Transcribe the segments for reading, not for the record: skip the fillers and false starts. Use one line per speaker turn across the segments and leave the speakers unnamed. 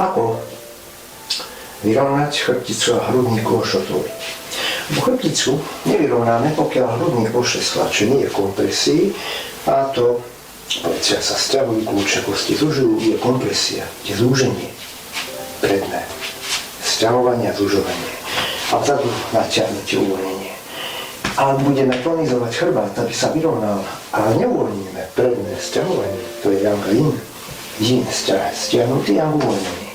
Ako vyrovnať chrbticu a hrudný kôš otvoriť? Chrbticu nevyrovnáme, pokiaľ hrudný kôš je stlačený, je v kompresii a to plecia sa sťahujú, kľúče kosti zužujú, je kompresia, je zúženie predné, sťahovanie a zužovanie a vzadu natiahnutie, uvoľnenie. A budeme tonizovať chrbát, aby sa vyrovnal a neuvoľníme predné sťahovanie, to je yang a yin, yin stiahnutý, yang uvoľnený.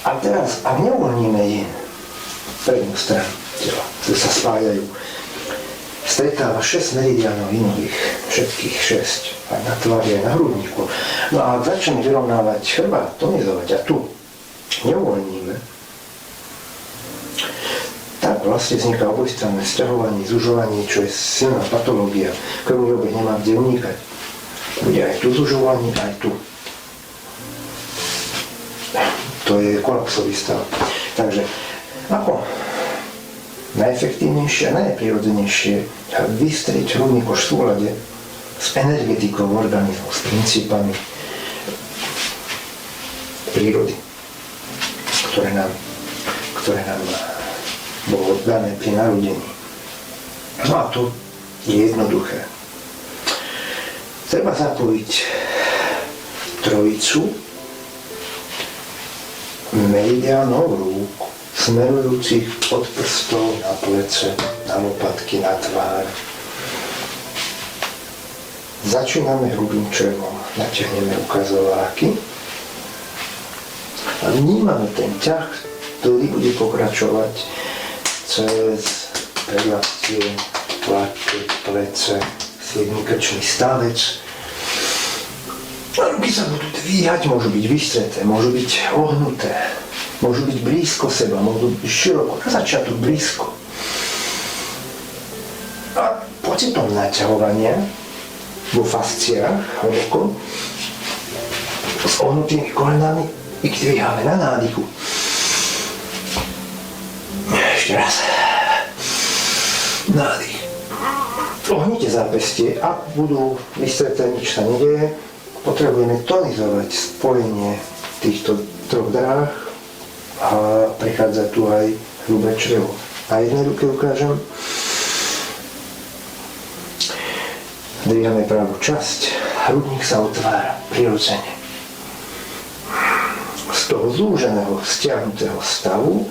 A teraz, ak neuvoľníme yin, prednú stranu tela, tu sa spájajú, stretáva 6 meridiánov inových, všetkých 6, aj na tvári, aj na hrudníku. No a ak začneme vyrovnávať chrbát, tonizovať a tu neuvoľníme, tak vlastne vzniká obojstranné sťahovanie, zužovanie, čo je silná patológia. Krvný obeh nemá kde unikať. Bude aj tu zužovanie, aj tu. To je kolapsový stav. Takže ako najefektívnejšie a najprirodzenejšie vystrieť hrudný koš v súlade s energetikou organizmu, s princípami prírody, ktoré nám bolo dané pri narodení. No a to je jednoduché. Treba zapojiť trojicu meridiánov rúk, smerujúcich od prstov na plece, na lopatky, na tvár. Začíname hrubým črevom, natiahneme ukazováky a vnímame ten ťah, ktorý bude pokračovať cez predlastie, laket, plece, 7. krčný stavec. A ruky sa budú dvíhať, môžu byť vystreté, môžu byť ohnuté, môžu byť blízko seba, môžu byť široko, na začiatok blízko. A pocitom naťahovania vo fasciách hlboko s ohnutými kolenami ich dvíhame na nádychu. Ešte raz. Nádych. Ohnite zápestie, ak budú vystreté, nič sa nedeje. Potrebujeme tonizovať spojenie týchto troch dráh a prichádza tu aj hrubé črevo. Na jednej ruke ukážem. Dvíhame pravú časť, hrudník sa otvára prirodzene. Z toho zúženého, stiahnutého stavu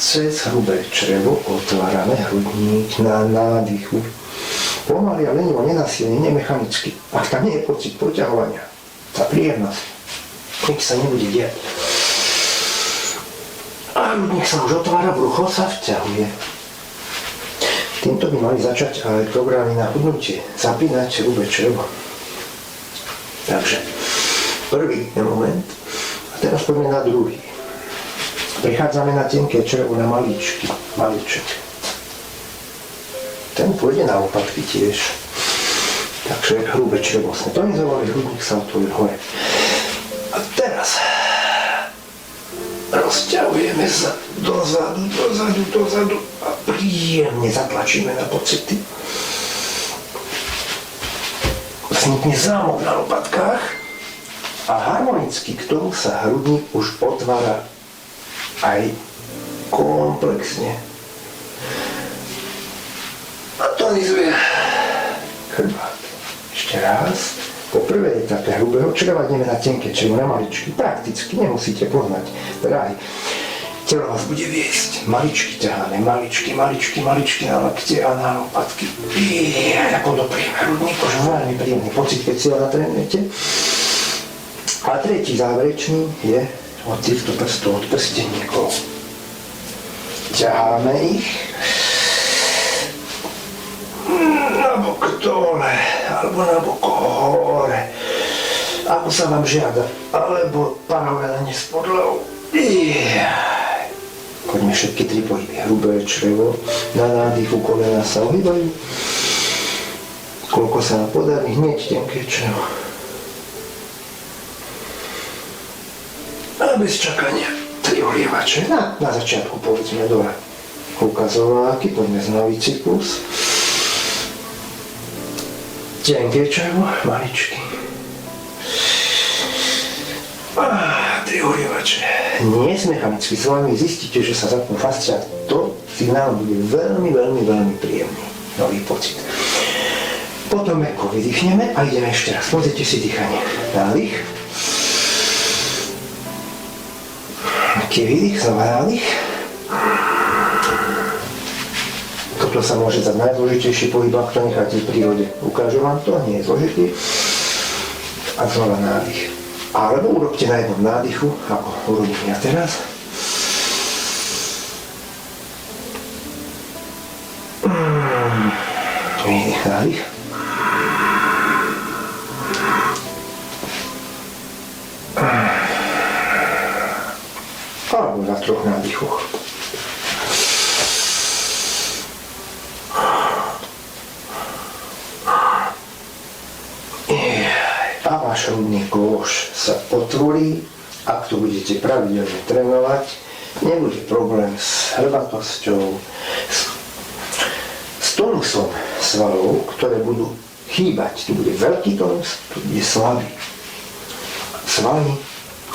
cez hrubé črevo otvárame hrudník na nádychu. Pomaly a lenivo, nenasilne, nemechanicky. Ak tam nie je pocit poťahovania, tá príjemnosť, nič sa nebude diať. A hrudník sa už otvára, brucho sa vťahuje. Týmto by mali začať aj programy na hudnutie, zapínať hrubé črevo. Takže, prvý je moment, a teraz poďme na druhý. Prichádzame na tenké črevo, na maliček. Ten pôjde na lopatky tiež. Takže hrubé črevo sme tonizovali, hrudník sa otvoril hore. A teraz rozťahujeme sa dozadu a príjemne zatlačíme na pocity. Vznikne zámok na lopatkách a harmonicky k tomu sa hrudník už otvára aj komplexne. A tonizuje chrbát. Ešte raz. Po prvej etape hrubého čreva ideme na tenké črevo, na maličky. Prakticky nemusíte poznať. Teda aj telo vás bude viesť. Maličky ťaháme, maličky na lakte a na lopatky. Ako doprieme hrudník, už veľmi príjemný pocit, keď si ho natrénujete. A tretí záverečný je od týchto prstov, od prsteníkov. Ťaháme ich na bok dole, alebo na bok hore, ako sa vám žiada, alebo paralelne s podľahou. Poďme všetky tri pohyby. Hrubé črevo, na nádychu kolena sa ohýbajú. Koľko sa nám podarí, hneď tenké črevo. A bez čakania tri olievače. Na začiatku povedzme dole ukazováky, poďme z nový cyklus. Tenké črevo, maličky. A tri olievače. Pretože nie s mechanicky svalmi zistíte, že sa zapnú fascia, to signál bude veľmi, veľmi, veľmi príjemný. Nový pocit. Potom mäkko vydýchneme a ideme ešte raz. Pozrite si dýchanie. Nádych. Taký výdych, znova nádych. Toto sa môže dať najzložitejší pohyb, ak to necháte v prírode. Ukážem vám to, nie je zložitý. A znova nádych. Alebo urobte na jednom nádychu, ako urobím ja teraz. Výdych, nádych. Alebo na 3 nádychoch. A váš hrudný kôš sa otvorí, ak to budete pravidelne trénovať, nebude problém s hŕbatosťou, s tonusom svalov, ktoré budú chýbať. Tu bude veľký tonus, tu bude slabý. Svalmi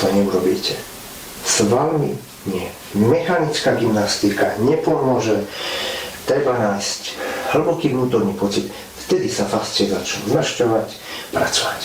to neurobíte. Svalmi nie. Mechanická gymnastika nepomôže, treba nájsť hlboký vnútorný pocit, vtedy sa fascie začnú zmašťovať, pracovať.